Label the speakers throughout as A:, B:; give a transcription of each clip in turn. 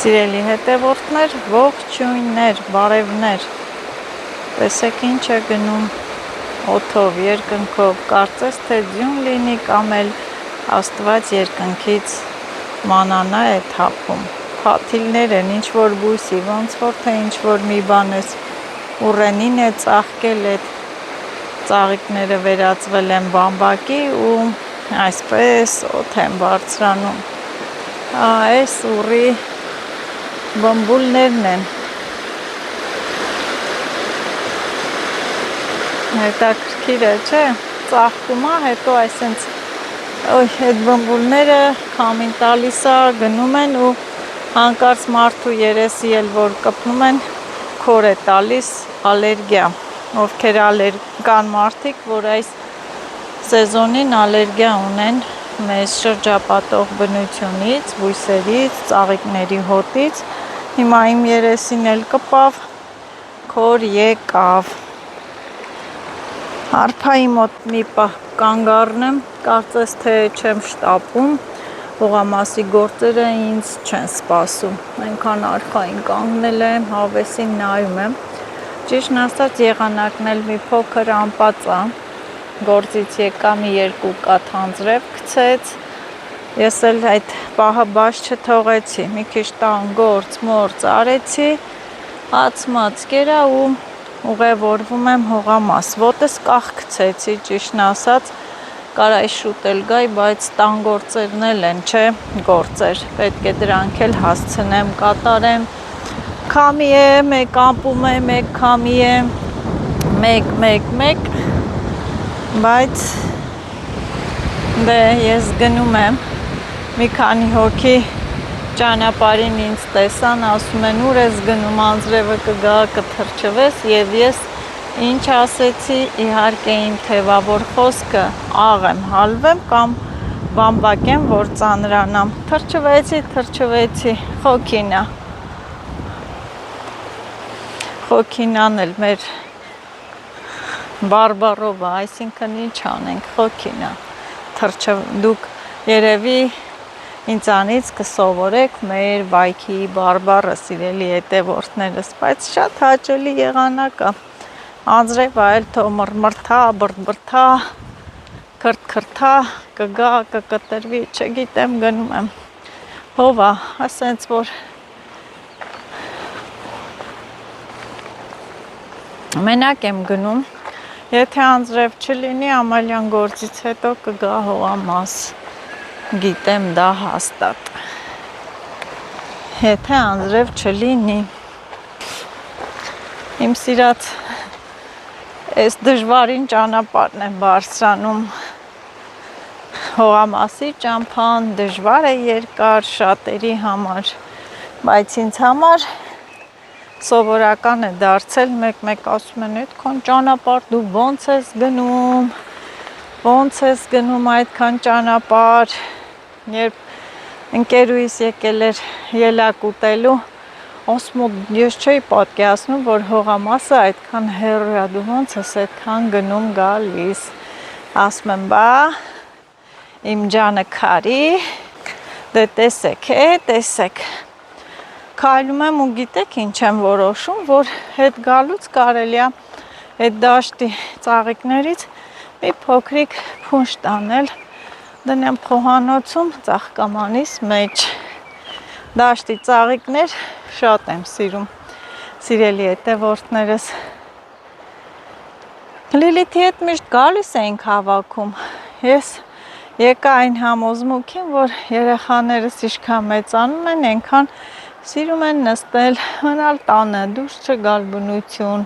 A: Սիրելի հետևորդներ, ողջույններ, բարևներ, տեսեք ինչ է գնում օդով, երկնքով, կարծես թե ձյուն լինի կամ էլ Աստված երկնքից մանանա է թափում, փաթիլներ են, ինչ-որ բույսի, ոնց որ թե ինչ-որ մի բան ես ուռենին է ծաղկել, այդ ծաղիկները վերածվել են բամբակի ու այսպես օդ են բարձրանում, այս ուռի բմբուլներն են, հետաքրքիր է, չէ, ծաղկում է, հետո այսենց այդ բմբուլները քամին տալիս է, գնում են ու հանկարծ մարդու երեսի էլ որ կպնում են, քոր է տալիս ալերգիա, ովքեր կան մարդիկ, որ այս սեզոնին ալերգիա ունեն մեզ շրջապատող բնությունից, բույսերից, ծաղիկների հոտից, հիմա իմ երեսին էլ կպավ, քոր եկավ, հարփայի մոտ մի պահ կանգ առնեմ, կարծես թե չեմ շտապում, հողամասի գործերը ինձ չեն սպասում, այնքան արխային կանգնել եմ, հավեսին նայում եմ, ճիշտն ասած եղանակն էլ մի փոքր անպած է, գործից եկա մի 2 կաթ անձրև գցեց, ես էլ այդ պահը բաց չթողեցի, մի քիչ տան գործ արեցի, հաց-մաց կերա ու ուղևորվում եմ հողամաս, ոտս կախ գցեցի, ճիշտն ասած, կարա շուտ էլ գայ, բայց տան գործերն էլ են, չէ, գործեր, պետք է դրանք էլ հասցնեմ, կատարեմ, քամի է, մեկ ամպում է, մեկ քամի է, մեկ, բայց դե ես գնում եմ, մի քանի հոգի ճանապարհին ինձ տեսան, ասում են ուր ես գնում, անձրևը կգա, կթրջվես եւ ես ինչ ասեցի, իհարկե իմ թևավոր խոսքը աղեմ, հալվեմ կամ բամբակեմ, որ ծանրանամ, թրջվեցի, խոքինան էլ մեր բարբարովը, այսինքն ինչ անենք, խոքինա, դուք երևի ինձանից կսովորեք մեր վայքի բարբառը, սիրելի հետևորդներս, բայց շատ հաճելի եղանակ է, անձրևը էլ թող մռմռթա, բրդբրդա, քրթքրթա, կգա, կկտրվի, չգիտեմ, գնում եմ, հովա, ասենց որ մենակ եմ գնում, եթե անձրև չլինի, ամալյան գործից հետո կգա հողամաս, գիտեմ դա հաստատ, եթե անձրև չլինի, իմ սիրած, այս դժվարին ճանապարհն եմ բարձրանում, հողամասի ճամփան դժվար է երկար շատերի համար, բայց ինձ համար սովորական է դարձել, մեկ ասում են, այդքան ճանապարհ դու ոնց ես գնում այդքան ճանապարհ, երբ ընկերուհիս եկել էր ելակ ուտելու, ասում եմ, ես չէի պատկերացնում, որ հողամասը այդքան հեռու է, դու ոնց ես այդքան գնում գալիս, ասում եմ, բա, իմ ջանը քարի, դե տեսեք, քայլում եմ ու գիտեք ինչ եմ որոշում, որ հետ գալուց կարելի է այդ դաշտի ծաղիկներից մի փոքրիկ փունջ տանել, դնեմ խոհանոցում ծաղկամանիս մեջ, դաշտի ծաղիկներ շատ եմ սիրում, սիրելի հետևորդներս, Լիլիթի հետ միշտ գալիս էինք հավաքում, ես եկա այն համոզմունքին, որ երեխաներս ինչքան մեծանում են, այնքան սիրում են նստել, մնալ տանը, դուրս չգալ բնություն,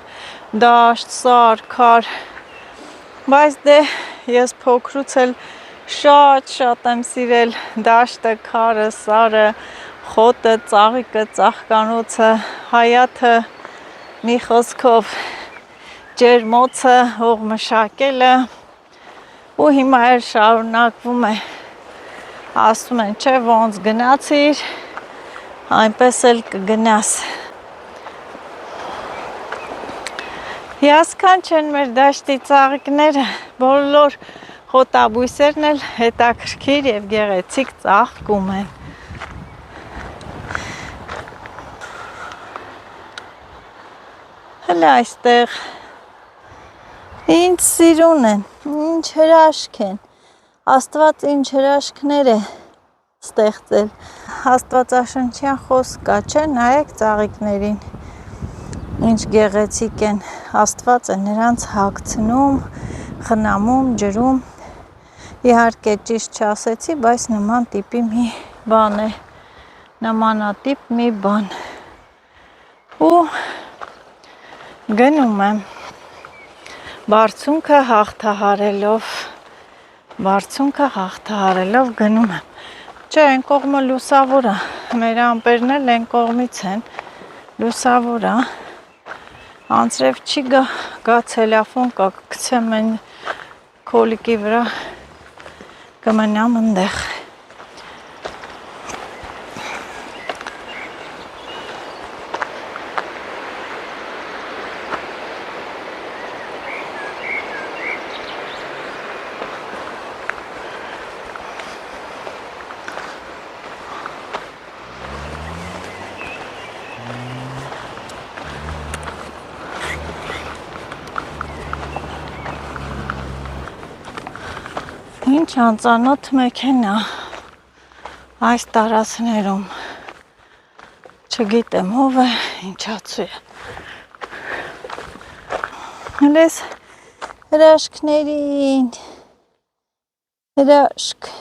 A: դաշտ, սար, քար, բայց դե ես փոքրուց էլ շատ եմ սիրել դաշտը, քարը, սարը, խոտը, ծաղիկը, ծաղկանոցը, հայաթը, մի խոսքով ջերմոցը, հող մշակելը ու հիմա էլ շարունակվում է, ասում են, չէ, ոնց գնացիր, այնպես էլ կգնաս, հիասքանչ են մեր դաշտի ծաղիկները, բոլոր խոտաբույսերն էլ հետաքրքիր և գեղեցիկ ծաղկում են, Հələ այստեղ ինչ սիրուն են, ինչ հրաշք են, Աստված ինչ հրաշքներ է ստեղծել, Աստվածաշնչյան խոսք կա, չէ, նայեք ծաղիկներին, ինչ գեղեցիկ են, Աստված է նրանց հագցնում, խնամում, ջրում, իհարկե ճիշտ չասեցի, բայց նման տիպի մի բան է, նմանատիպ մի բան, ու գնում եմ, բարձունքը հաղթահարելով գնում եմ, չէ, այն կողմը լուսավոր է, մեր ամպերն էլ այն կողմից են, լուսավոր է, անձրև չի գա ցելոֆան կա, կգցեմ այն քոլիկի վրա, կմնամ ընդեղ, Ինչ անծանոթ մեքենա այս տարածքներում չգիտեմ ով է, ինչացու է։ Հենց հրաշքներին հրաշք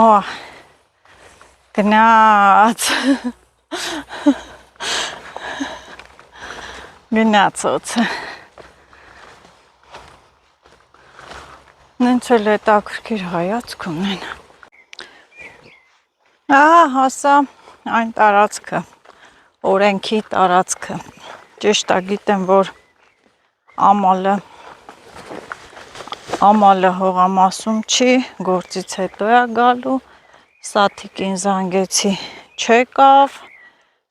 A: Օ Գնացոցը Նենց էլ հետաքրքիր հայացք ունեն հասա այն տարածքը օրենքի տարածքը ճիշտ է գիտեմ որ ամալը հողամասում չի գործից հետո է գալու Սաթիկին զանգեցի չեկավ,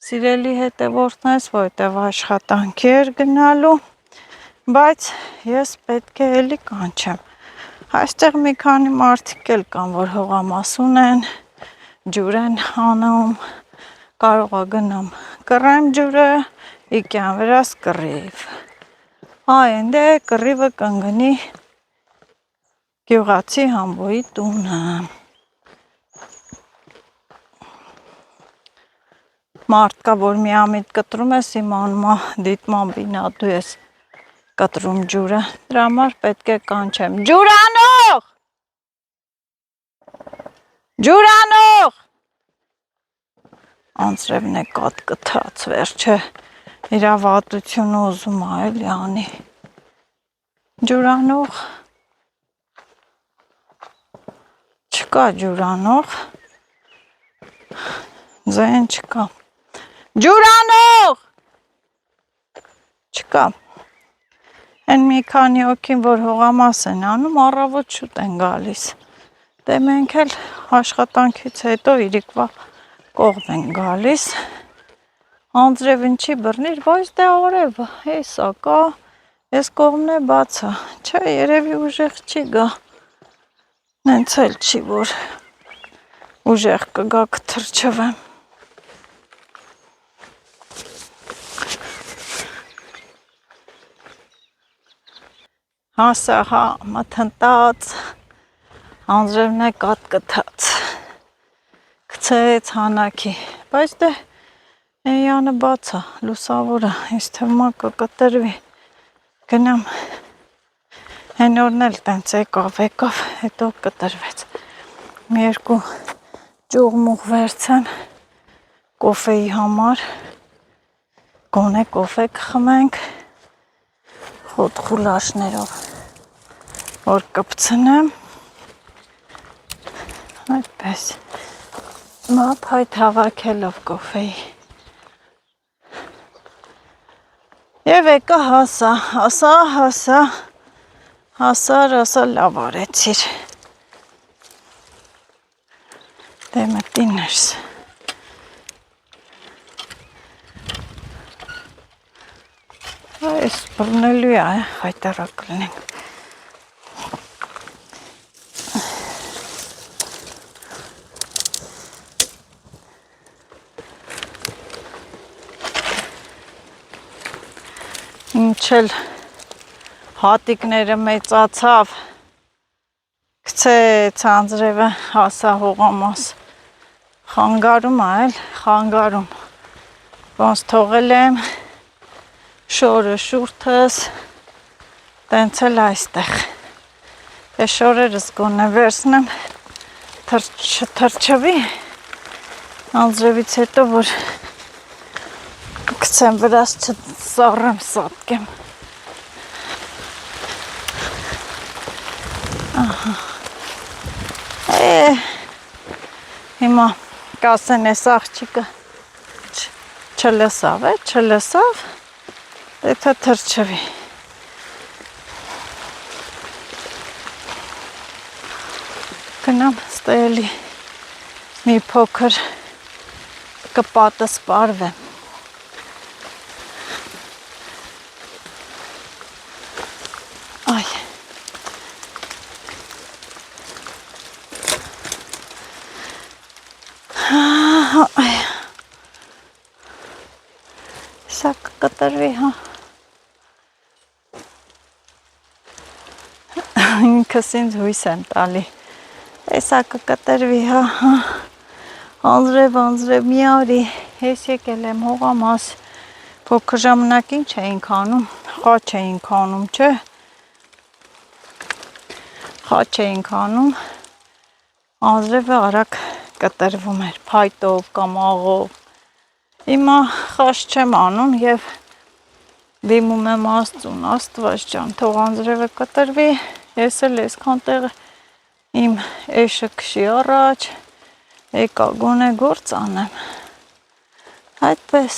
A: սիրելի հետևորդներս, որտև աշխատանքի էր գնալու, բայց ես պետք է էլի կանչեմ։ Այստեղ մի քանի մարդիկ էլ կան, որ հողամաս ունեն, ջուր են անում, կարող է գնամ կռեմ ջուրը, իկյան վրաս կռիվ։ Այնդ է կռիվը կընգնի գյուղացի համբոյի տունը։ Մարդ կա, որ միամիտ կտրում ես, իմանումա դիտման բինադու ես կտրում ջուրը, դրա համար պետք է կանչեմ, ջուրանող, անձրևն է կատկթած, վերջը իրա վատությունը ուզում է էլի անի, ջուրանող, չկա ջուրանող, ձեն չկա, ջուրանող, չկա, են մի քանի հոգին, որ հողամաս են անում, առավոտ շուտ են գալիս, դե մենք էլ աշխատանքից հետո իրիկվա կողմ են գալիս, անձրևին չի բռնիր, բայց դե արևը, հեսա կա, ես կողմն է բացա, չէ երևի ուժեղ չի գա, նենց էլ չի, որ ուժեղ կգա կթրջվեմ, Հասա հա մթնտած, անձրևն է կատկթած, կցեց հանակի, բայց դե էյանը բաց է, լուսավոր է, ես թվում է կկտրվի, գնամ, հեն օրն էլ տենց եկավ, հետո կտրվեց, մի երկու ճուղմուղ վերցեմ, կոֆեի համար, գոնե կոֆե կխմենք, խոտ խուլաշներով, որ կպցնեմ, այդպես, մապ հայտ հավաքելով կոֆեի, և եկա հասա լավ արեցիր, դե մտի ներս, այս բռնելու է, հայտարակ կլնենք, Ինչ էլ հատիկները մեծացավ, գցեց անձրևը հասա հողամաս, խանգարում է էլ, խանգարում, ոնց թողել եմ շորը շուրթս, տենց էլ այստեղ, դե շորերս գոնե վերցնեմ, չթրջվի, անձրևից հետո, որ գցեմ վրաս չսառեմ, սատկեմ, հիմա կասեն ես աղջիկը չլսավ, չլսավ, եթե թրջվի։ Գնամ ստեղելի մի փոքր կպատը սպարվեմ։ Այ Սա կկտրվի, հա։ Ինքս ինձ հույս եմ տալի։ Սա կկտրվի, հա։ Անձրև մի արի, ես եկել եմ հողամաս, փոքր ժամանակ ինչ էինք անում, խաչ էինք անում, չէ։ Խաչ էինք անում, անձրևը արագ կտրվում էր, փայտով կամ աղով։ Հիմա խաչ չեմ անում և դիմում եմ Աստծուն, Աստված ջան, թող անձրևը կտրվի, ես էլ այսքան տեղ իմ էշը քշի առաջ, եկա գոնե գործ անեմ, այդպես։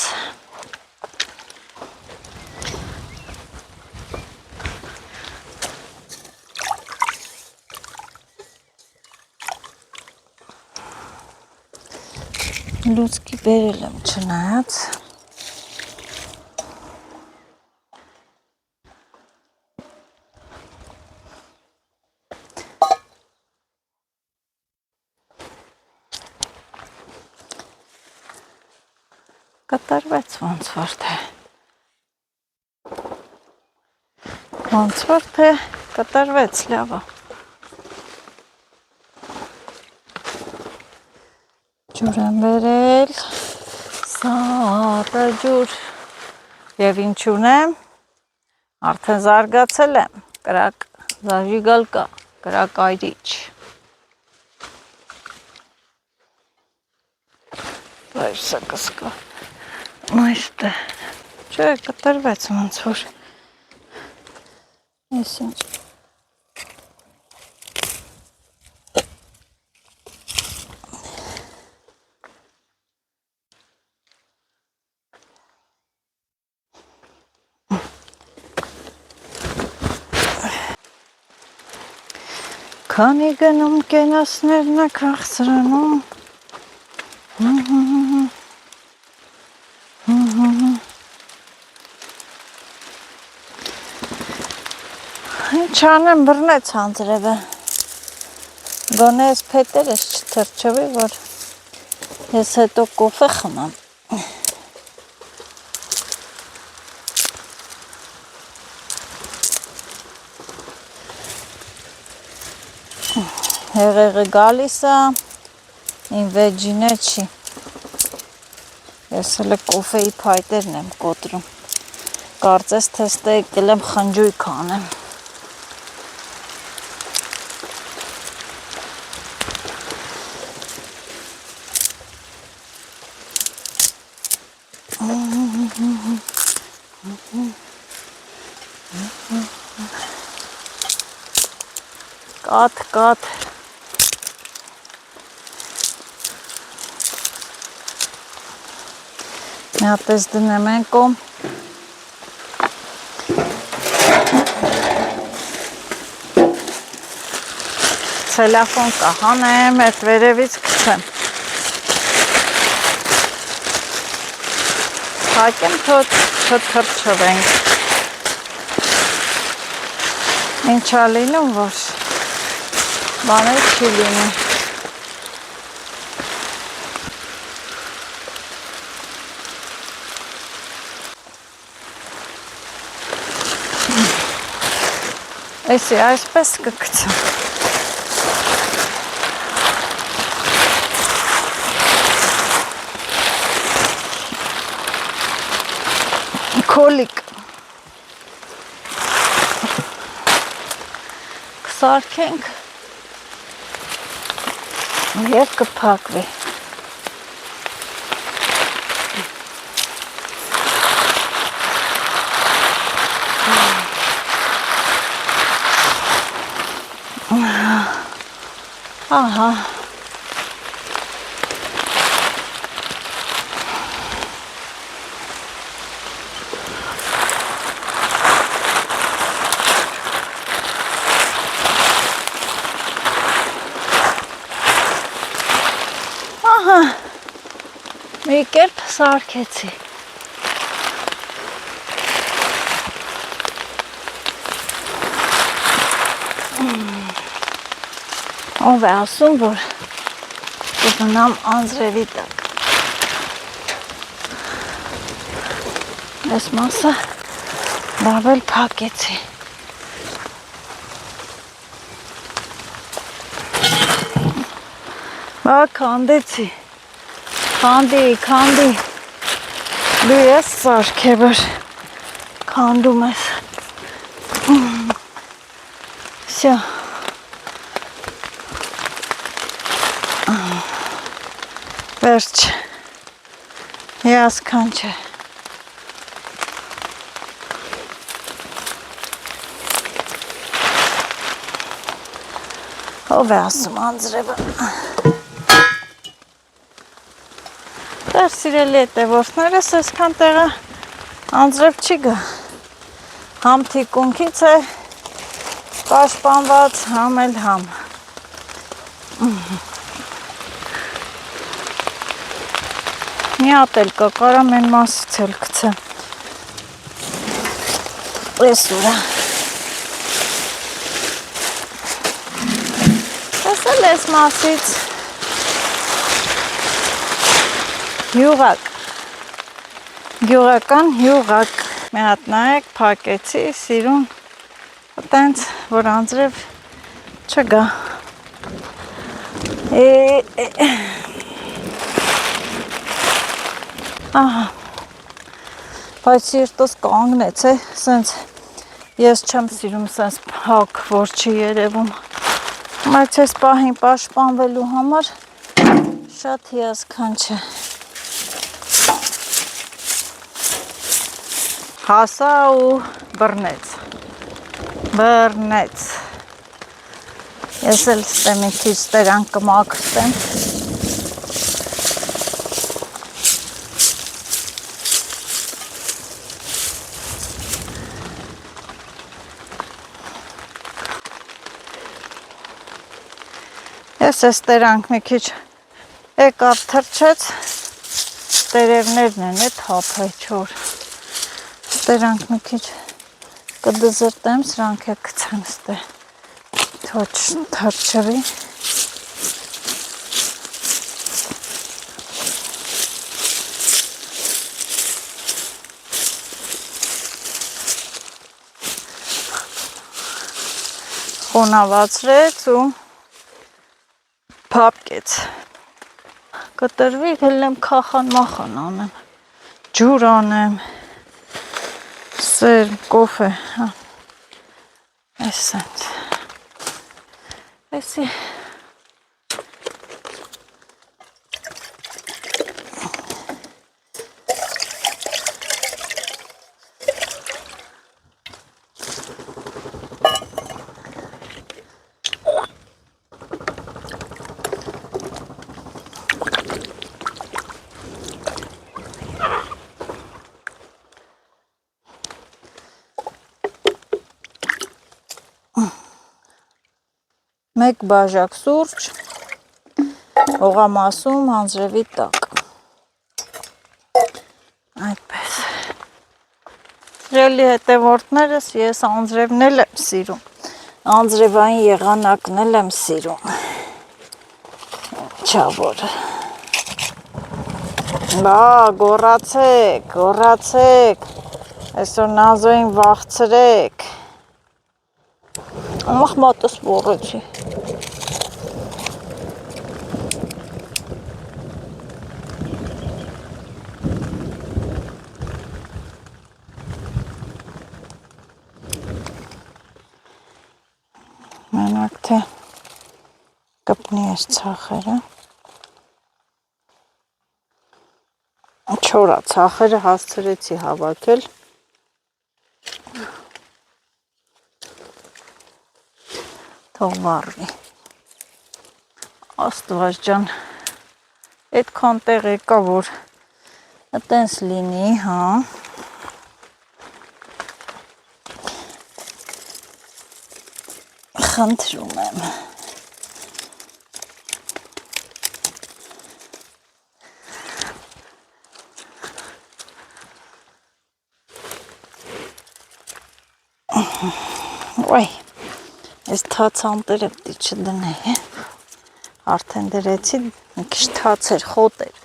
A: Լուցկի բերել եմ չնայած, կտրվեց ոնց որ թե կտրվեց լավա։ Ջուր եմ վերել, սառը ջուր և ինչ ունեմ, արդեն զարգացել եմ, կրակ զաժիգալ կա, կրակ այրիչ։ Այրսը կսկա, այստե, չէ, կտրվեց ոնց որ, ես ինչ Քանի գնում կենասներն է քաղցրանում, ինչ անեմ բռնեց անձրևը, գոնե ես փետերս չթրջվի, որ ես հետո կոֆե խմեմ։ Հեղեղը գալիս է, իմ վեջինը չի, ես հլը կոֆեի պայտերն եմ կոտրում, կարծես թե ստե եկել եմ խնջույք անեմ։ Կատ, մի հատես դնեմ են կոմ, ցելոֆան կա, հանեմ, այդ վերևից գցեմ, փակեմ, չթրջվենք, ինչ ա լինում, որ բաներ չի լինի։ Էսի այսպես կգցեմ։ Քոլիկ կսարքենք և կփակվի։ Ահա մի կերպ սարքեցի։ Ով է ասում, որ կգնամ անձրևի տակ։ Այս մասը լավ էլ փակեցի։ Բա քանդեցի։ Քանդի, դու ես սարքեբր, քանդում ես, սյա, վերջ, յասքան չէ, ով է ասում անձրևը, Դեր սիրելի հետևորդներս, այսքան տեղը անձրև չի գա, համ թիկունքից է պաշտպանված, համ էլ համ։ Մի հատ էլ կա, կարամ են մասից էլ գցեմ։ Այս ուրա։ Ես էլ այս մասից յուղակ, գյուղական յուղակ, մի հատ նայեք, փակեցի, սիրուն, տենց, որ անձրև չգա։ Ահա, բայց սիրտս կանգնեց է, սենց, ես չեմ սիրում սենց փակ, որ չի երևում, բայց ես պահին պաշտպանվելու համար շատ հիասքանչ է։ Հասա ու բռնեց, ես էլ ստեմ մի քիչ տերան կմաքրտեմ, ես ես տերանք մի քիչ եկավ թրչեց, տերևներն են էտ հապայչոր, տերանք մի քիչ կդզրտեմ, սրանք է կցեմ ստե, թոչ թրչվի, խոնավացրեց ու փափկեց, կտրվի, հելնեմ քախան մախան անեմ, ջուր անեմ, սեր, կոֆե, այս սենց, այսի, մեկ բաժակ սուրճ, հողամասում անձրևի տակ, այդպես, սիրելի հետևորդներս, ես անձրևն էլ եմ սիրում, անձրևային եղանակն էլ եմ սիրում, չավոր, բա, գորացեք, այսօր նազոյին վաղցրեք, Մախմատս բորեցի։ Մենակ թե կպնի այս ցախերը։ Չորա ցախերը հասցրեցի հավաքել։ Թող վառվի։ Աստված ջան, այդքան տեղ եկա, որ այտենց լինի, հա։ Խնդրում եմ։ Ոյ, այս թաց անտերը պիտի չդնեի, արդեն դրեցի, մի քիչ թաց էր, խոտ էր։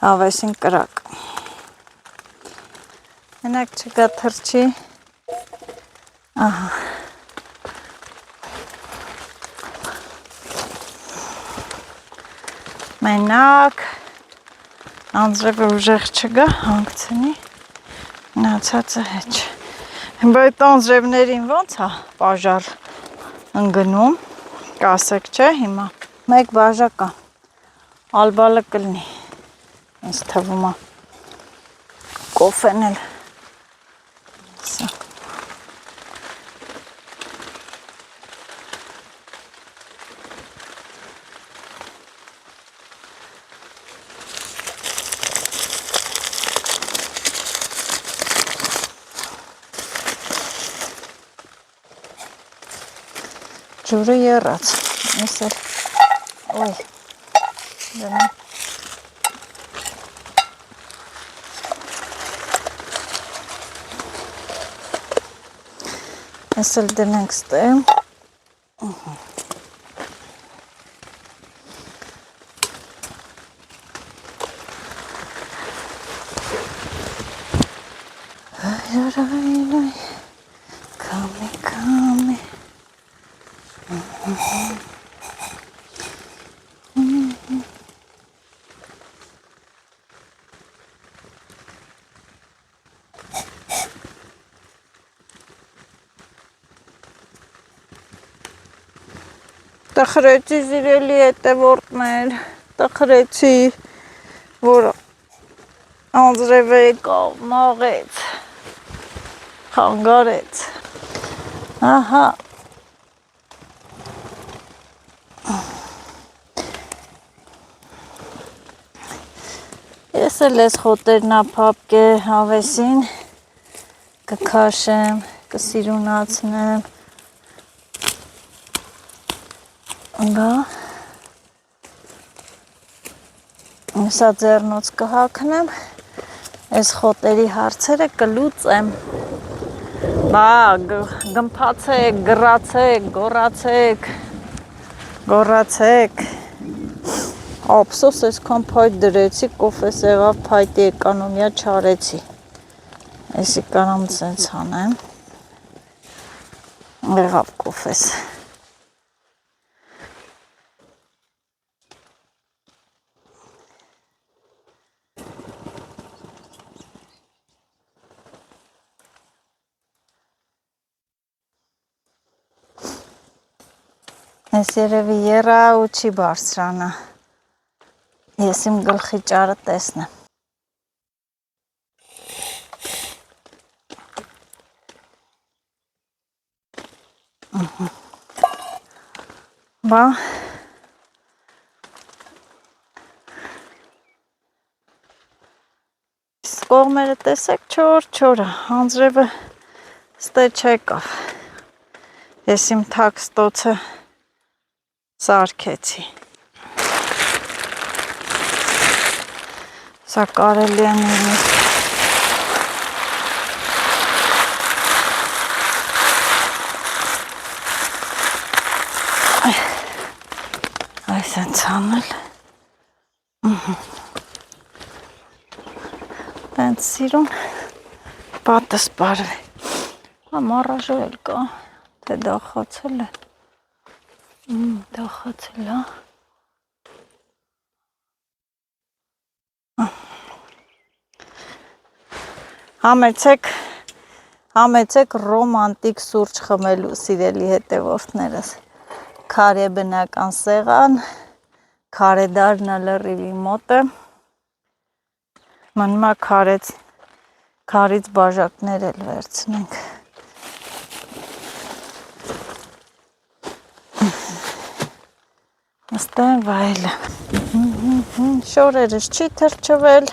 A: Ավեսին կրակ։ Մենակ չկա թրջի։ Ահա։ Մենակ անձրևը ուժեղ չգա, հանգցնի, մնացածը հեչ։ Բայց անձրևներին ոնց է պաժար ընգնում, կասեք չէ հիմա։ Մեկ բաժակա, ալբալը կլնի, ինձ թվում է, կոֆեն էլ, սա։ Ջուրը եռած, ես էլ, ոյ, դնեմ։ Ես էլ դնենք ստեմ։ Կամի։ Տխրեցի զիրելի հետևորդներ, տխրեցի, որ անձրևը եկավ, մաղեց, խանգարեց, ահա, ես էլ ես խոտերն ապապկե հավեսին, կքաշեմ, կսիրունացնեմ, Բա, սա ձեռնոց կհակնեմ, այս խոտերի հարցերը կլուծեմ, բա, գմփացեք, գրացեք, գոռացեք, ափսոս այսքան փայտ դրեցի, կոֆես եղավ փայտի էկոնոմիա չարեցի, այսի կարամ սենց անեմ, եղավ կոֆես, Ես երևի եռա ու չի բարձրանա, ես իմ գլխի ճարը տեսնեմ, բա, կողմերը տեսեք չոր, անձրևը ստե չեկավ, Ես իմ թաքստոցը սարքեցի։ Սա կարելի է նույնիսկ այս հենց անել։ Տենց սիրուն պատը սպարվի։ Մառաժը էլ կա, թե դախացել է։ Դախացել է։ Համեցեք ռոմանտիկ սուրճ խմելու սիրելի հետևորդներս։ Քարե բնական սեղան, քարեդարնա լրիվի մոտ է։ Մնում է քարից բաժակներ էլ վերցնենք։ Նստեն վայելը։ Շորերս չի թրջվել,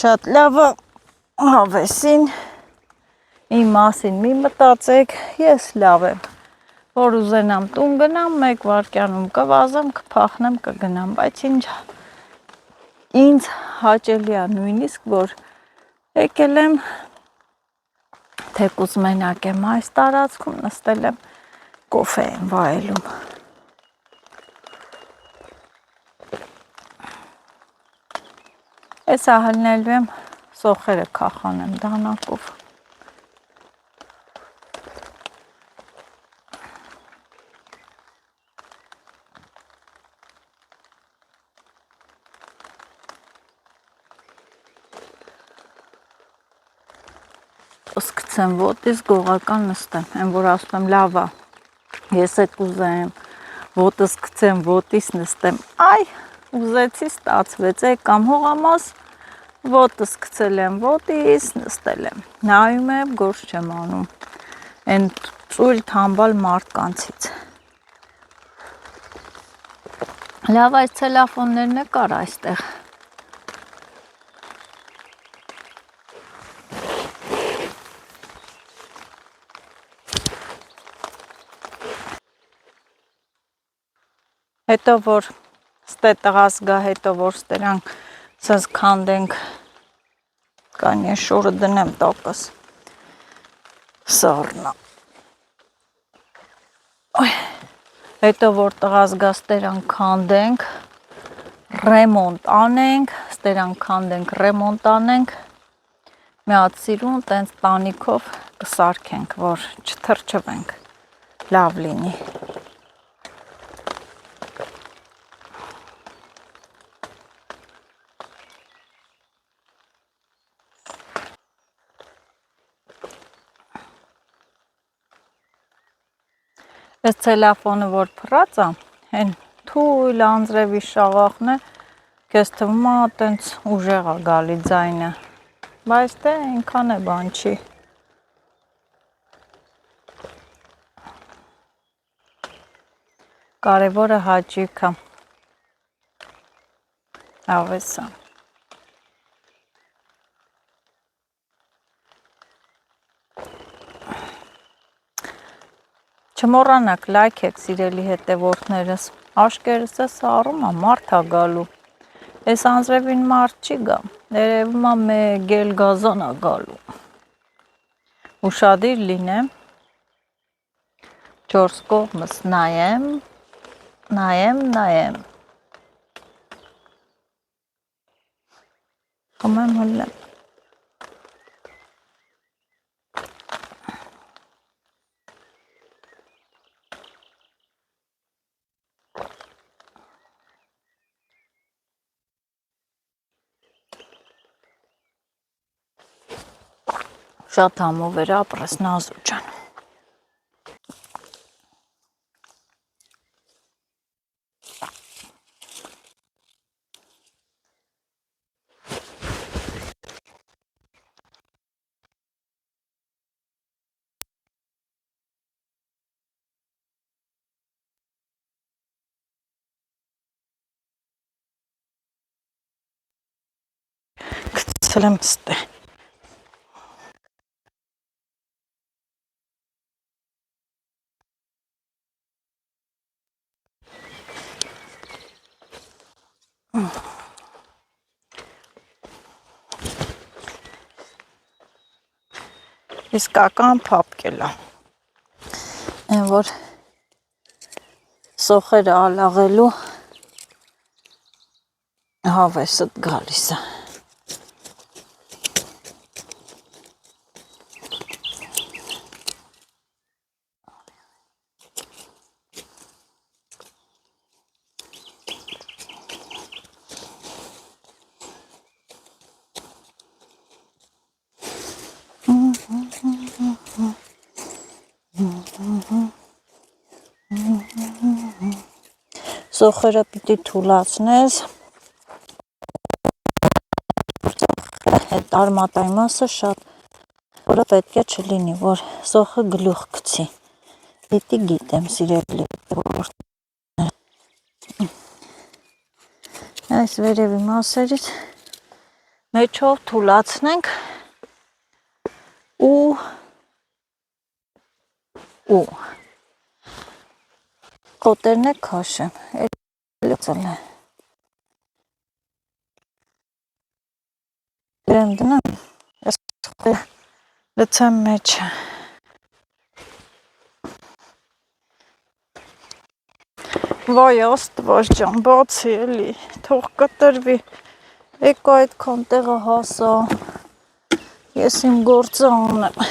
A: շատ լավ է, հավեսին, իմ մասին մի մտածեք, ես լավ եմ, որ ուզենամ տուն գնամ, 1 վայրկյանում կվազեմ, կփախնեմ, կգնամ, բայց ինձ հաճելի է նույնիսկ, որ եկել եմ, թեկուզ մենակ եմ այս տարածքում, նստել եմ, կոֆե եմ վայելում։ Ես ահլնելու եմ, սոխերը կախանեմ դանակով։ Սկցեմ ոտից, գողական նստեմ, են որ ասում եմ լավ է, ես էդ ուզեմ, ոտս կցեմ, ոտից նստեմ, այ, ուզեցի ստացվեց, կամ հողամաս, ոտս կցել եմ, ոտից նստել եմ, նայում եմ, գործ չեմ անում, են ծույլ թամբալ մարդկանցից։ Լավ այս ցելոֆոններն է կար այստեղ։ Հետո որ ստե տղաս գա, հետո որ ստերան սենց քանդենք, կան ես շորը դնեմ տակս, սառնա։ Հետո որ տղաս գա, ստերան քանդենք, ռեմոնտ անենք, ստերան քանդենք, ռեմոնտ անենք, մի հատ սիրուն տենց տանիքով կսարքենք, որ չթրջվենք, լավ լինի։ Այս ցելոֆոնը որ փռած է, հեն թույլ անձրևի շաղախն է, քեզ թվում է տենց ուժեղ է գալի ձայնը, բայց դե այնքան է բան չի։ Կարևորը հաճույքը, հավեսը։ Չմոռանաք լայքեք սիրելի հետևորդներս, աշկերս է սառում է, մարդ է գալու, ես անձրևին մարդ չի գա, ներևում է մեկ էլ գազան է գալու, ուշադիր լինեմ, 4 կողմս նայեմ, խմեմ հլեմ։ Շատ համով էր ապրես Նազու ջան։ Գցել եմ ստե։ Իսկական փափկել է։ Այն որ սոխերը ալաղելու հավեսը գալիս է։ Սոխերը պիտի թուլացնես, այդ արմատային մասը շատ, որը պետք է չլինի, որ սոխը գլուխ գցի, պիտի գիտեմ սիրելի որդիներ, այս վերևի մասերից մեջով թուլացնենք ու կոտերն է քաշեմ, այդ լծել է, դրեմ դնեմ, լծեմ մեջը, վայ աստված ջան, բացի էլի, թող կտրվի, եկա այդքան տեղը հասա, ես իմ գործը անեմ,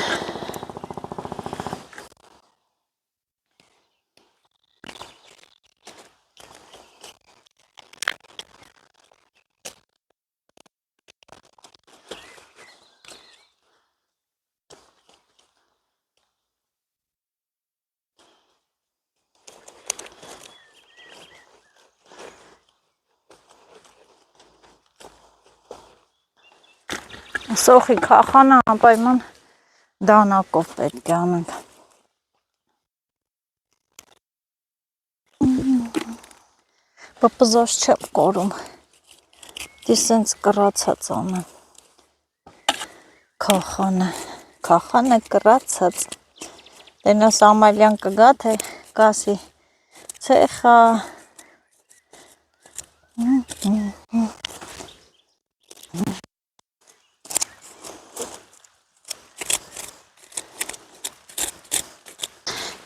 A: Սոխի քախանը անպայման դանակով պետք է անենք։ Պպզոց չեմ կորում, դի սենց կրացած անեմ, քախանը կրացած, դենաս ամալյան կգա, թե կասի ցեխա,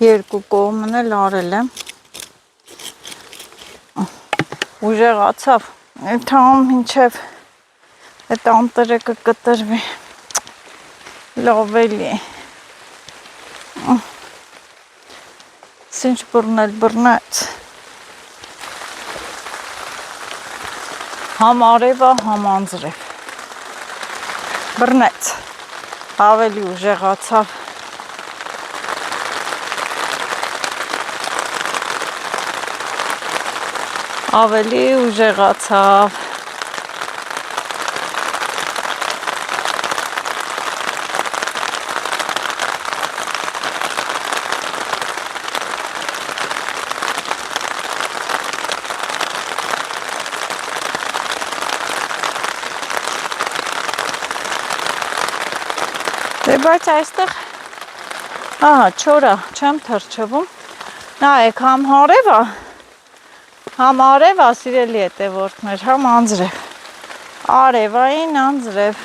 A: երկու կողմն էլ արել եմ, ուժեղացավ, այդհամ մինչև այդ անտրեկը կտրվի, լավ էլի, սինչ բռնել բռնեց, համ արևա, համ անձրև, բռնեց, ավելի ուժեղացավ, ավելի ուժեղացավ, դե բայց այստեղ, ահա չորա, չեմ թրջվում, նայեք համ հարևա սիրելի հետևորդներ, համ անձրև, արևային անձրև,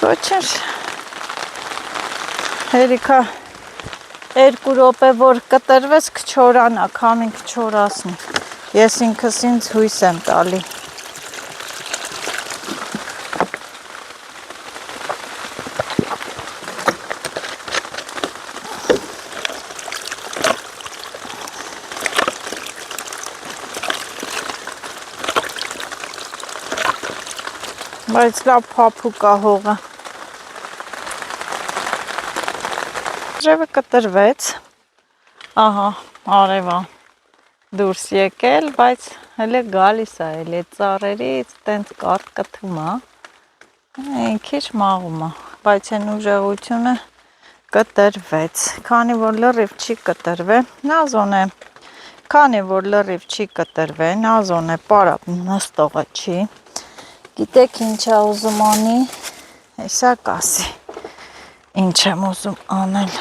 A: ոչինչ, հերիքա 2 րոպե որ կտրվեց կչորանա, քամին կչորացնի, ես ինքս ինձ հույս եմ տալի, բայց լավ փափուկ է հողը, Ժևը կտրվեց, ահա արևա դուրս եկել, բայց հələ գալիս է, էլի ծառերից տենց կաթկթում է, քիչ մաղում է, բայց այն ուժեղությունը կտրվեց, քանի որ լրիվ չի կտրվե, նազոն է պարապ նստողը չի, գիտեք ինչա ուզում անի, հեսա կասի, ինչ եմ ուզում անել,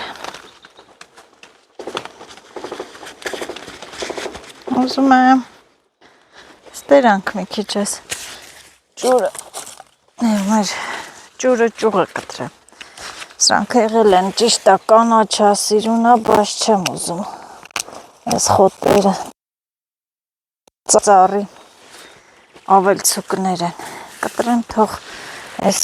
A: Ուզում եմ ստերանք մի քիչ ես ջուրը մեր ջուրը ճուղը կտրեմ։ Սրանք եղել են ճիշտ է կանաչասիրունա, բայց չեմ ուզում այս խոտերը ծառի ավելցուկներ են կտրեմ թող այս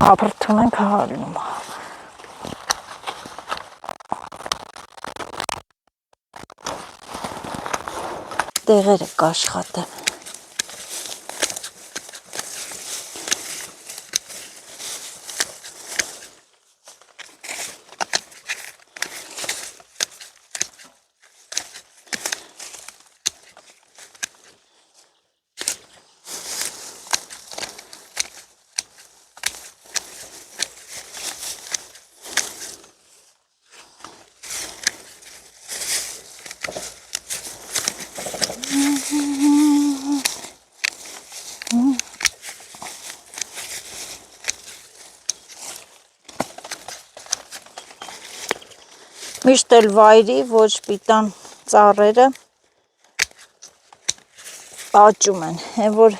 A: հապրթում ենք հարնում տեղերը կաշխատեմ Միշտ էլ վայրի ոչ պիտան ծառերը աճում են, որ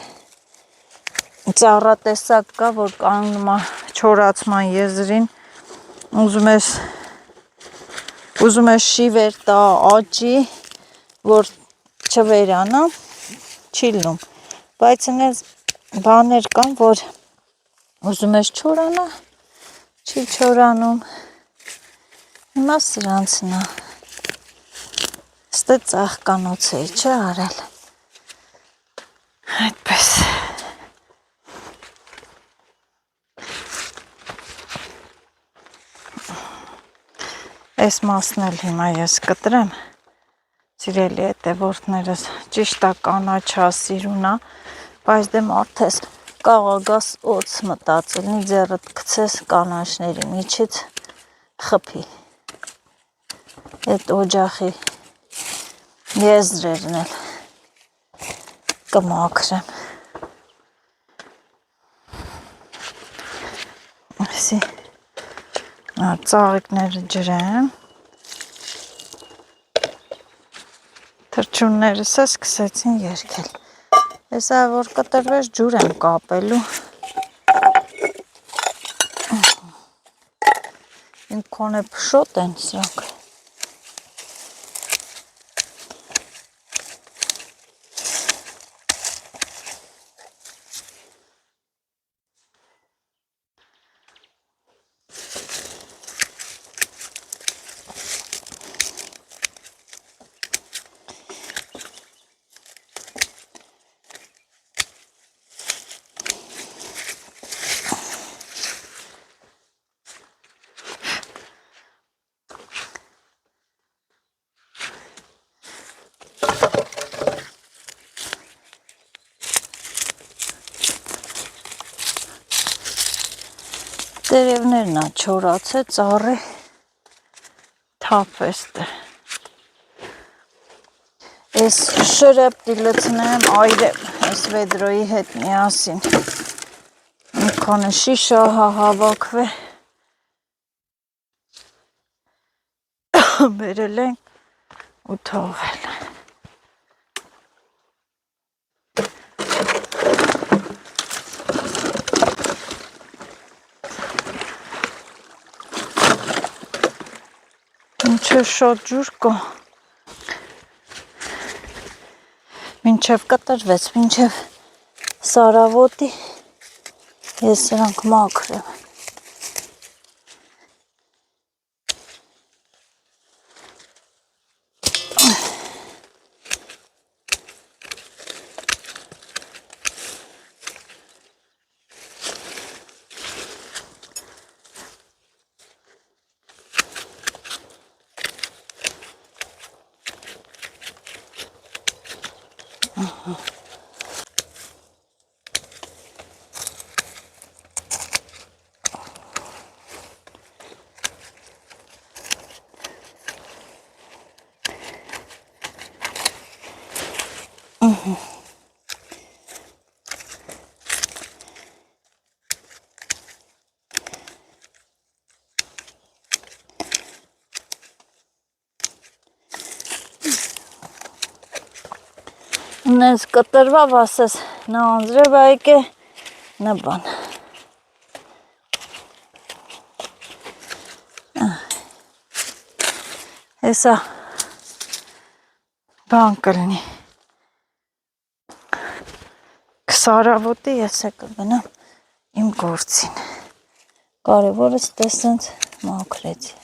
A: ծառատեսակ կա, որ կանգնում է չորացման եզրին, ուզում ես շիվեր տա աճի, որ չվերանա, չի լնում, բայց այնպես բաներ կան, որ ուզում ես չորանա, չի չորանում, հիմա սրանցն է, ստե ծաղկանոց էի, չէ արել, այդպես, այս մասն էլ հիմա ես կտրեմ, սիրելի հետևորդներս, ճիշտ է կանաչասիրունա, բայց դե մարդես կաղագաս օծ մտածել, մի ձեռդ գցես կանաչների միջից խփի, այդ օջախի եզրերն էլ կմաքրեմ, այսի ծաղիկները ջրեմ, թռչուններս սկսեցին երգել, հեսա որ կտրվեց ջուր եմ կապելու, ինքոն է պշոտ են սրանք, տերևներն է չորացե ծառի թափվեստը, ես շրեպտի լցնեմ այրեմ, ես վեդրոյի հետ միասին, մի քանի շիշա հավաքվե, բերել ենք ու թողել, Ինչ շատ ջուր կա, մինչև կտրվեց, մինչև սարավոտի, ես սրանք մաքրեմ, Նենց կտրվավ ասես նա անձրև այկ է նա բան հեսա բան կլնի քսարավոտի ես է կգնամ իմ գործին կարևորը ստեսենց մաքրեցի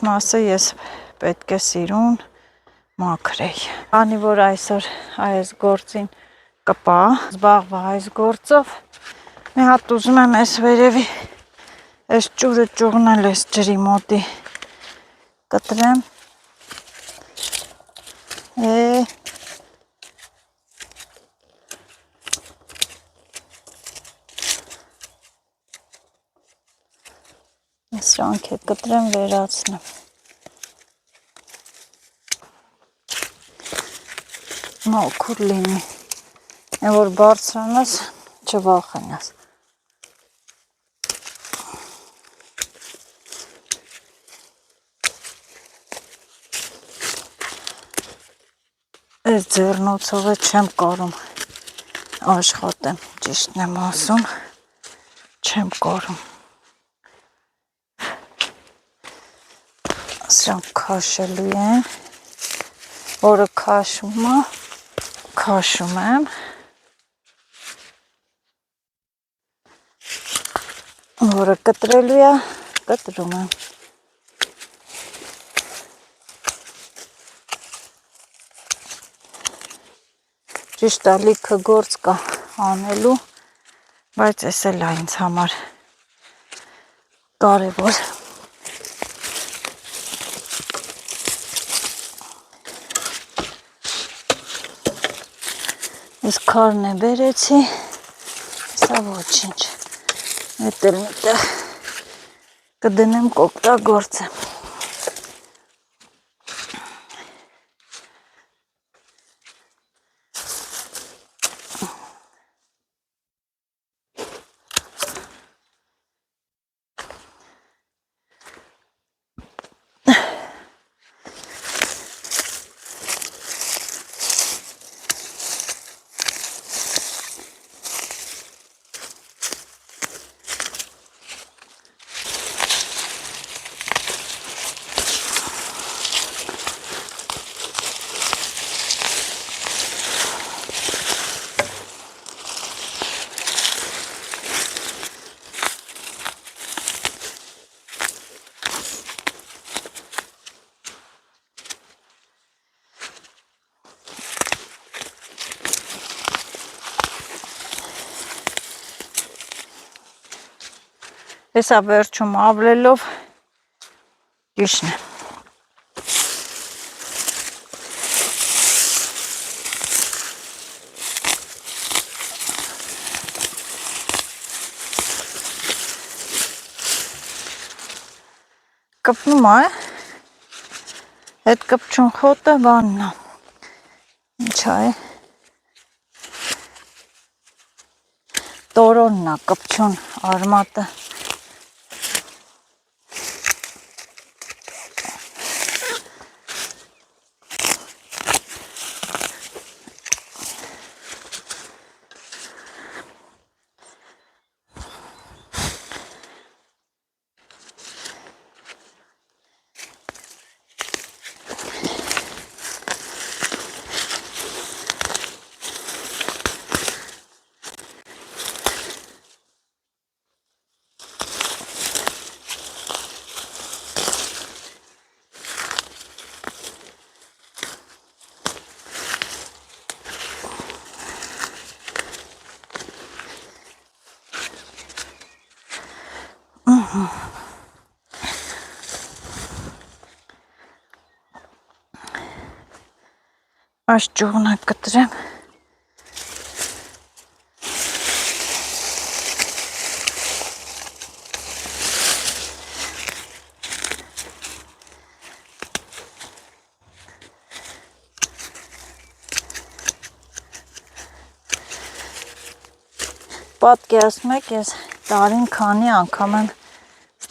A: մասը ես պետք է սիրուն մաքրեի։ Անի որ այսօր այս գործին կպա, զբաղվա այս գործով, մի հատ ուզում եմ այս վերևի այս ջուրը ճուղնել այս ջրի մոտի կտրեմ։ Սրանք է կտրեմ վերացնեմ։ Մաքուր լինի, որ բարձրանաս չվախենաս։ Այս ձեռնոցով է չեմ կարում աշխատեմ, ճիշտն եմ ասում, չեմ կարում։ Սրանք քաշելու են, որը քաշում է, քաշում եմ, որը կտրելու է, կտրում եմ։ Ճիշտ է լիքը գործ կա անելու, բայց ես էլ է ինձ համար կարևոր։ Ես քարն է բերեցի, սա ոչինչ, հետ էլ միտեղ կդնեմ կօգտագործեմ։ Հեսա վերջում ավլելով ճիշտն է։ Կպնում է, հետ կպչուն խոտը բանն է, ինչ է, տորոնն է կպչուն արմատը։ Այս ճյուղնը կտրեմ։ Պատկերացնում եք, ես տարին քանի անգամ եմ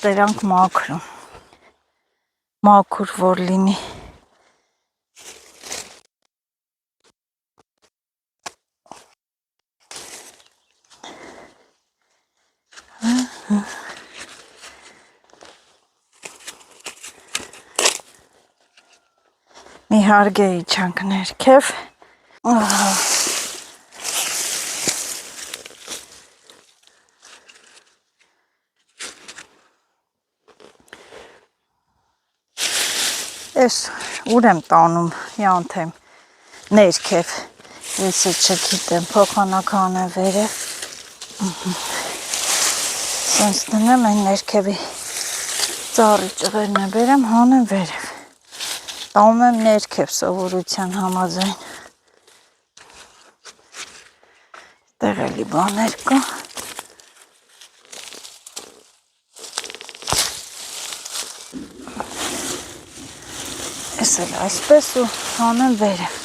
A: ստերանք մաքրում, մաքուր որ լինի։ Մի հարգեի չանք ներքև։ Ես ուր եմ տանում յանթեմ ներքև, ես չգիտեմ, փոխանակ անեմ վերև, սենց դնեմ են ներքևի ծառի ճղերն է բերեմ, հանեմ վերև, տանում եմ ներքև սովորության համաձայն, տեղ էլի բաներ կա, ես էլ այսպես ու հանեմ վերև,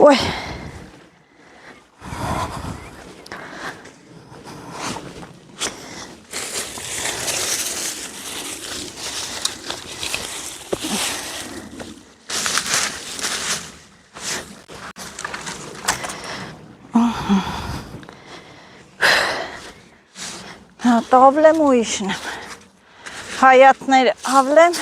A: Ой, տավլեմ ու իշնեմ, հայատներ ավլեմ,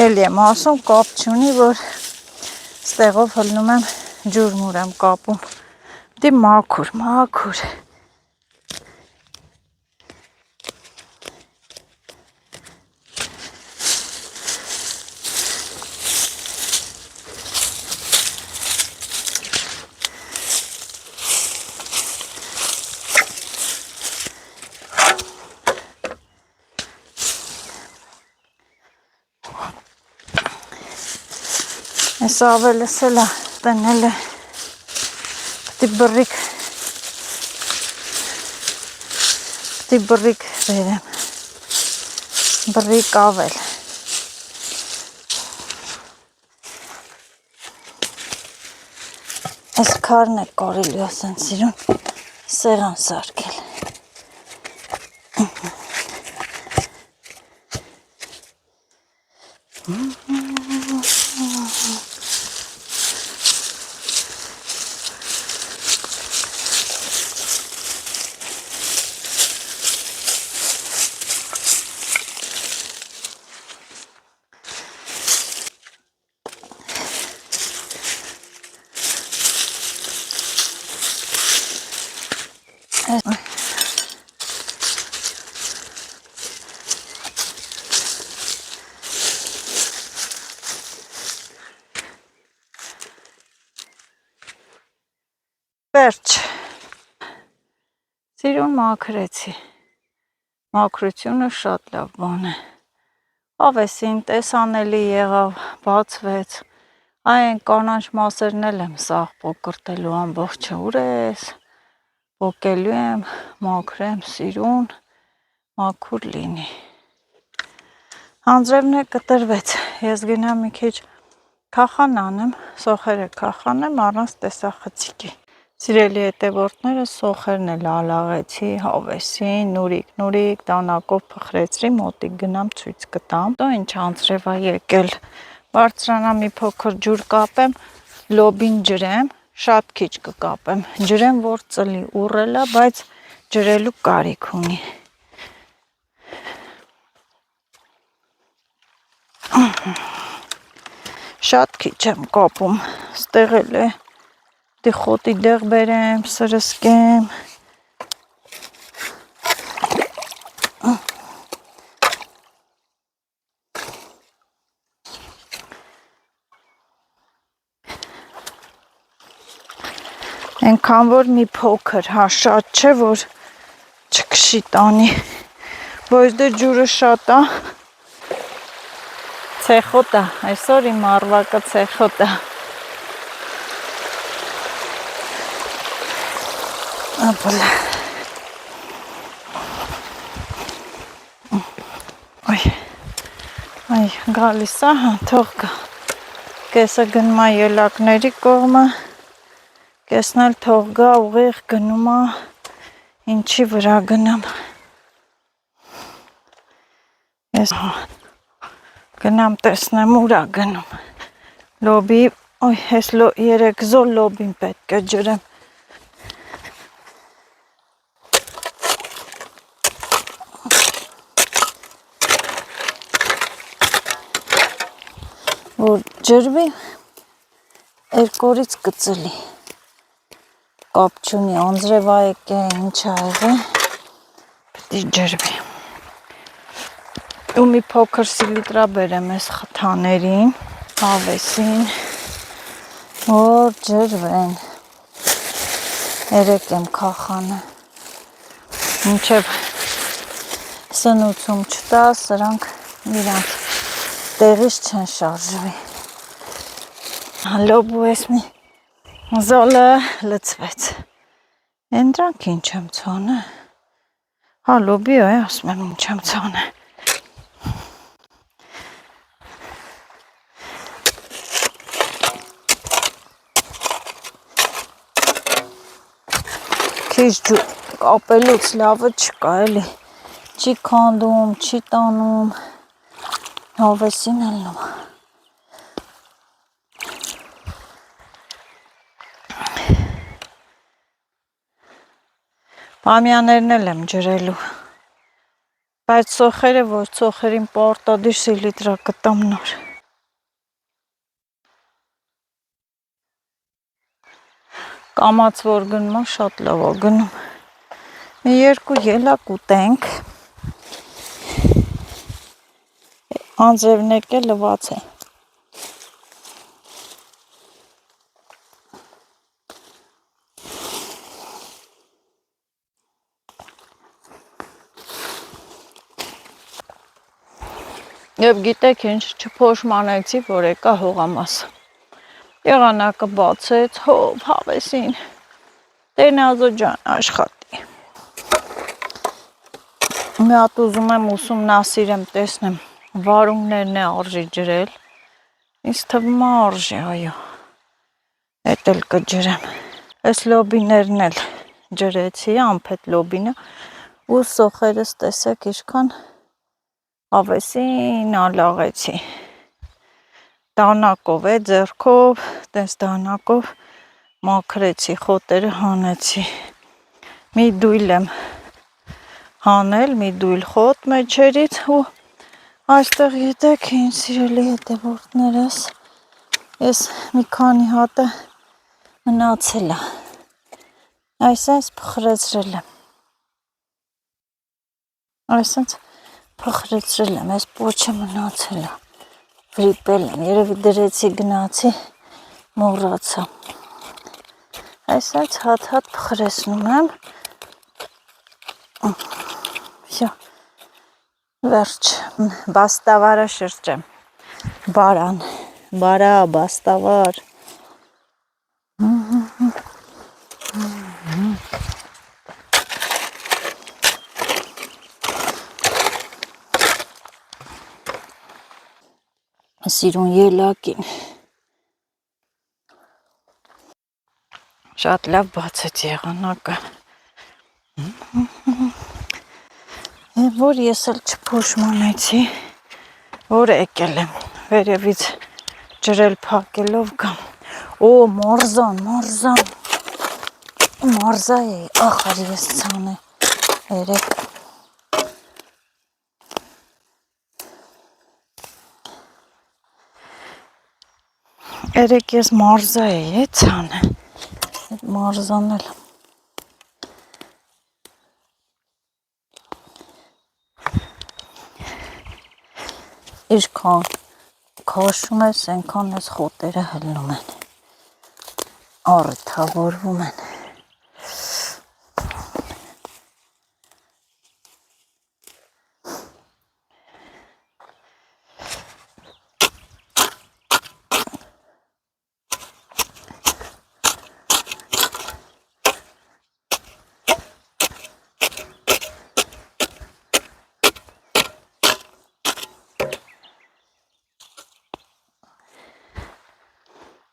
A: Էլի եմ ասում, կապ չունի, որ ստեղով հլնում եմ ջուրմուր եմ կապում, դի մաքուր, մաքուր, Ես ավելս էլա տնել է, պտի բրիկ վերեմ, բրիկ ավել, ես քարն է կարելի ասեն սիրուն, սեղան սարկել, Վերջ, սիրուն մաքրեցի, մաքրությունը շատ լավ բան է, ավեսին տեսանելի եղավ, բացվեց, այն կանաչ մասերն էլ եմ սաղ պոկրտելու ամբողջը ուր ես, պոկելու եմ, մաքրեմ, սիրուն, մաքուր լինի, հանձրևն է կտրվեց, ես գնամ մի քիչ քախան անեմ, սոխերը քախանեմ առանց տեսախցիկի, Սիրելի հետևորդները սոխերն էլ ալաղեցի, հավեսին, նուրիկ, դանակով փխրեցրի, մոտիկ գնամ ցույց կտամ, դո ինչ անձրև է եկել, բարձրանա մի փոքր ջուր կապեմ, լոբին ջրեմ, շատ քիչ կկապեմ, ջրեմ որ ծլի, ուռել է, բայց ջրելու կարիք ունի, շատ քիչ եմ կապում, ստեղ էլ է, դի խոտի դեղ բերեմ, սրսկեմ, Ենքան որ մի փոքր, հա, շատ չէ, որ չքշի տանի, բայց դե ջուրը շատ է, ցեխոտ է, այսօր իմ առվակը ցեխոտ է, ապլա, այ, գալիս է, հա, թող գա, կեսը գնում է ելակների կողմը, կեսն էլ թող գա ուղիղ գնում է, ինչի վրա գնամ, ես գնամ տեսնեմ ուրա գնում, լոբի, ոյ, ես 3 զոլ լոբին պետք է ջրեմ, որ ջրվի, երկորից կծլի, կապ չունի, անձրևա եկե, ինչ ա եղի, պետք է ջրվի, ու մի փոքր սիլիտրա բերեմ ես խթաներին, հավեսին, որ ջրվեն, 3 եմ կախանը, մինչև սնուցում չտա, սրանք իրանք տեղից չեն շարժվի, լոբու ես մի զոլը լծվեց, ենդրանք ինչ եմ ծոնը, հա լոբի է, ասում եմ ինչ եմ ծոնը, քիչ կապելուց լավը չկա էլի, չի քանդում, չի տանում, հավեսին ելնում, բամյաներն էլ եմ ջրելու, բայց սոխերը ոչ, սոխերին պարտադիր սիլիտրա կտամ նոր, կամաց որ գնում է, շատ լավ է գնում, մի 2 ելակ ուտենք, անձրևն եկե լված է, Եվ գիտեք ինչ չփոշմանեցի, որ եկա հողամասը, եղանակը բացեց, հով, հավեսին, Տենազո ջան աշխատի, մի հատ ուզում եմ ուսումնասիրեմ, տեսնեմ, վարունգներն է արժի ջրել, ինձ թվում է արժի, այո, էդ էլ կջրեմ, այս լոբիներն էլ ջրեցի, ամփետ լոբինը, ու սոխերս տեսեք ինչքան հավեսին ալաղեցի, դանակով է, ձեռքով, տես դանակով մաքրեցի, խոտերը հանեցի, մի դույլ եմ հանել, մի դույլ խոտ մեջերից ու այստեղ գիտեք ինչ սիրելի հետևորդներս, ես մի քանի հատը մնացել է, այսպես փխրեցրել եմ, այսպես փխրեցրել եմ, այս պոչը մնացել է, վրիպել եմ, երևի դրեցի գնացի, մոռացա, այսպես հատ փխրեցնում եմ, վсё, վերջ, բաստավարը շրջեմ, բարա, բաստավար, սիրուն ելակին, շատ լավ բացեց եղանակը, որ ես էլ չփոշմանեցի, որ եկել եմ, վերևից ջրել փակելով կամ, օ մարզա է, ախար ես ցանը, երեք, Երեք ես մարզա էի ցանը։ Այդ մարզան էլ Ինչքան քաշում ես, այնքան ես խոտերը հլնում են, առթավորվում են։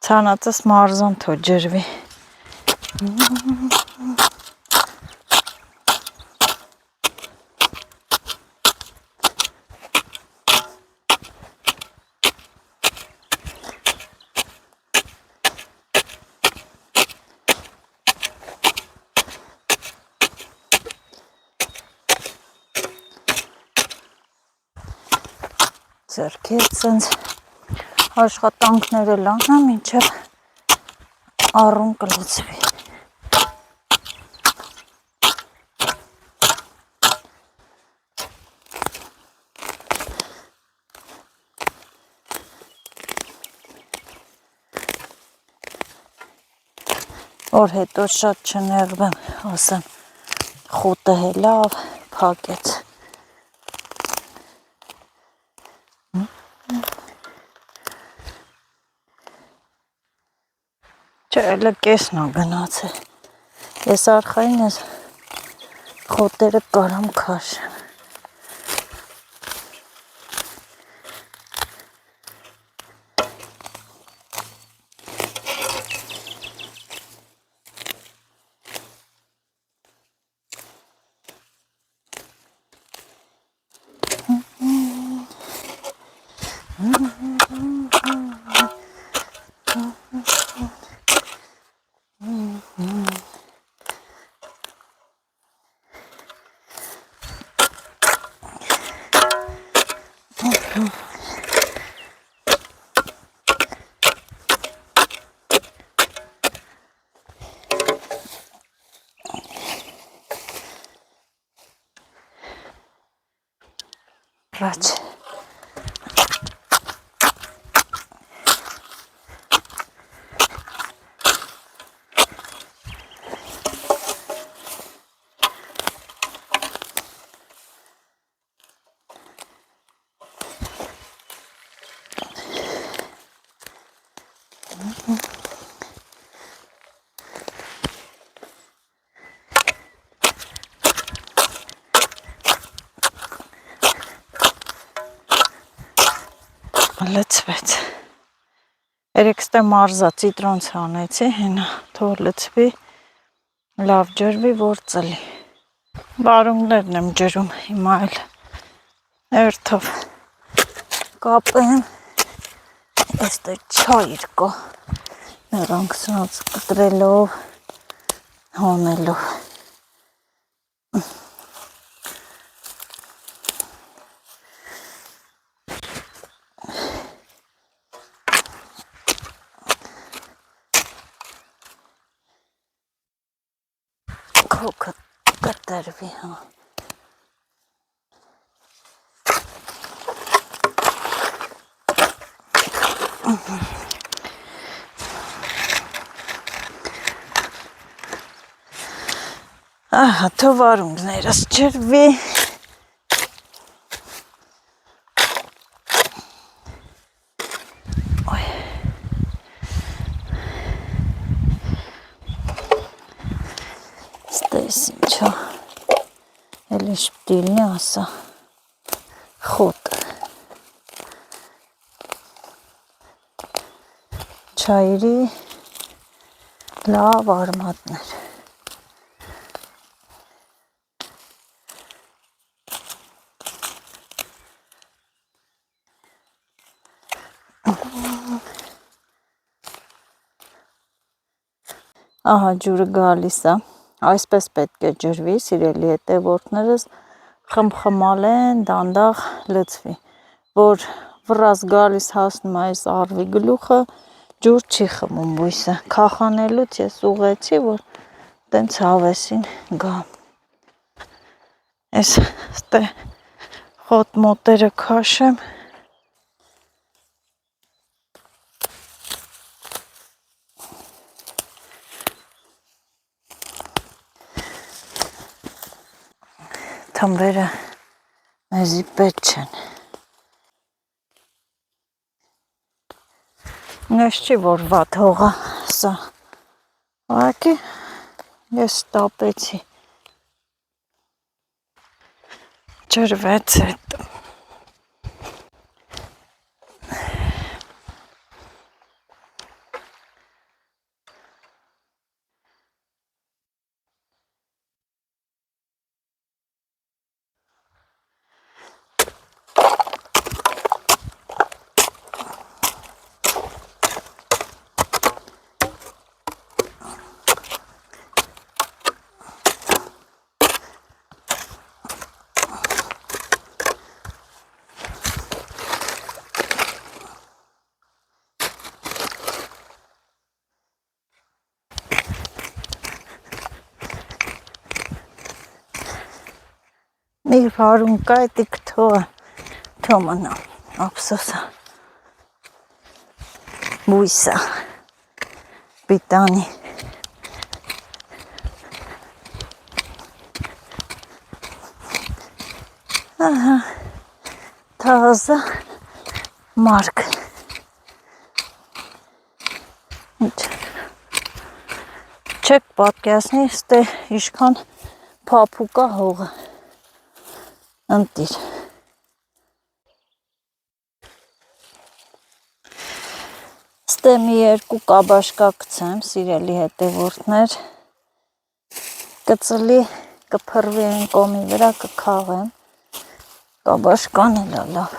A: Ցանածս մարզան թո ջրվի։ Ձերքից սենց աշխատանքները լանամ, մինչև առուն կլուծվի։ Որ հետո շատ չներվեմ, ասեմ, խոտը լավ փակեց։ Չէ, էլը կեսն ա գնացել։ Ես արխային ես խոտերը կարամ քաշեմ։ Ռաչ։ Լցվեց։ Երեք ստե մարզա ցիտրոն ցանեցի, հենա թող լցվի, լավ ջրվի, որ ծլի։ Բարունգներն եմ ջրում, հիմա էլ երթով կապեմ, այստե չայր կա, նրանք սրանց կտրելով, հանելով։ Քոքը կտրվի, հա։ Ահա, թվարունգներս ջրվի։ Ստես ինչա, էլի շպտիլնի ասա, խոտ, չայրի լավ արմատներ։ Ահա ջուրը գալիս է, այսպես պետք է ջրվի, սիրելի հետևորդներս, խմխմալեն, դանդաղ լցվի, որ վրաս գալիս հասնում այս արվի գլուխը, ջուր չի խմում բույսը։ Քախանելուց ես ուղեցի, որ տենց հավեսին գամ։ Այս ստե խոտ մոտերը քաշեմ։ Թմբերը մեզի պետք չեն։ Ես չի որ վատ հողա սա։ Ուղղակի ես տապեցի։ Ջրվեց այդ։ Մի վարուն կա էդի կթողը, թոմնա, ապսոսա, բույսա, պիտանի, ահա, թազա, մարկ, չեք պատկերացնի, ստե իշքան փափուկա հողը, ընտիր, ստե մի երկու կաբաշկա կցեմ, սիրելի հետևորդներ, կծլի, կփռվի այն կոմի վրա, կքաղեմ, կաբաշկան էլա լավ,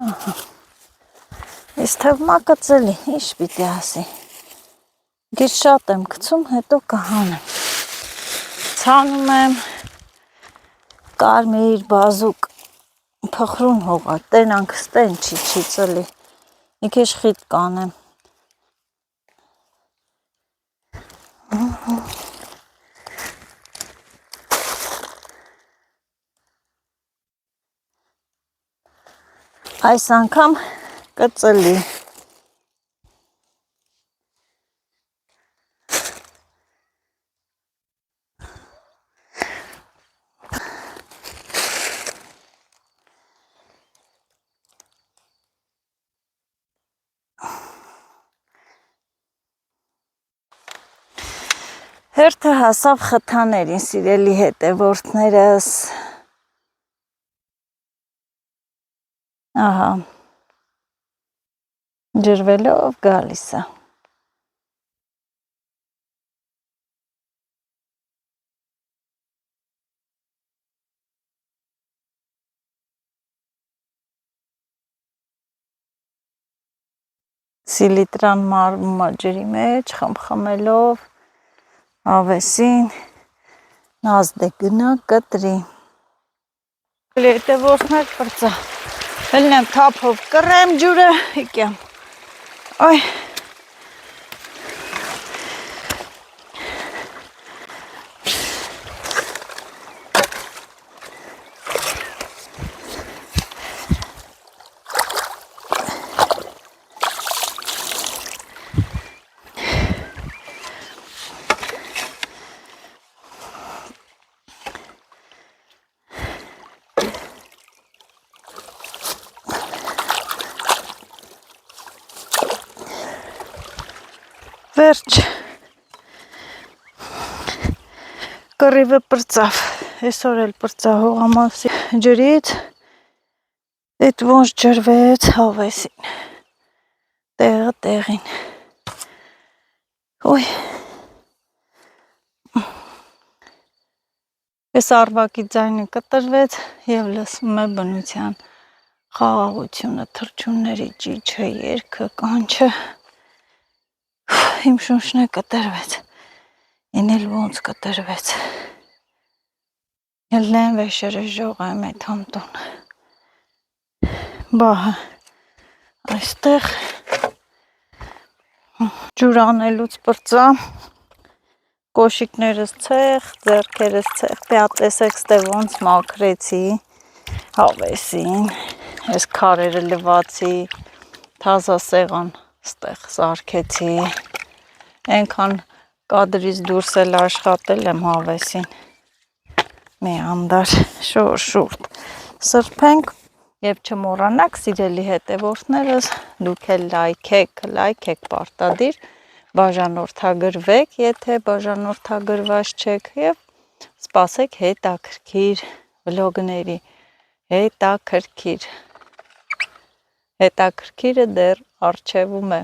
A: ահա, ես թվմա կծլի, իշ պիտի ասի, գիր շատ եմ կցում, հետո կհանեմ, ցանում եմ, կարմիր, բազուկ, փխրուն հողա, տենանք ստեն չի ծլի, մի քիչ խիտ կանեմ, այս անգամ կծլի, հերթը հասավ խթաներին, սիրելի հետևորդներս, ահա, ջրվելով գալիս է, սիլիտրան մարվում է ջրի մեջ, խմխմելով, ավեսին, նազդե գնա կտրի, հետևորդներ պրծա, հելնեմ թափով կռեմ ջուրը, իկեմ, այ, վերջ, կռիվը պրծավ, այսօր էլ պրծա հողամասի ջրից, էդ ոնց ջրվեց հավեսին, տեղը տեղին, ոյ, այս արվակի ձայնը կտրվեց և լսում է բնության խաղաղությունը, թռչունների ճիչը, երգը, կանչը, իմ շունչն է կտրվեց, ինել ոնց կտրվեց, ելնեմ վեշերը ժողեմ այդ համտուն, բահը, այստեղ ջուր անելուց պրծա, կոշիկներս ցեղ, ձեռքերս ցեղ, պյա տեսեք ստե ոնց մաքրեցի հավեսին, ես քարերը լվացի, թազա սեղան ստեղ սարքեցի, այնքան կադրից դուրս էլ աշխատել եմ հավեսին, մի անդար շորշուրդ սրբենք եւ չմոռանաք սիրելի հետևորդներս, դուք էլ լայքեք պարտադիր, բաժանորդագրվեք, եթե բաժանորդագրված չեք եւ սպասեք հետաքրքիր վլոգների, հետաքրքիրը դեռ առջևում է։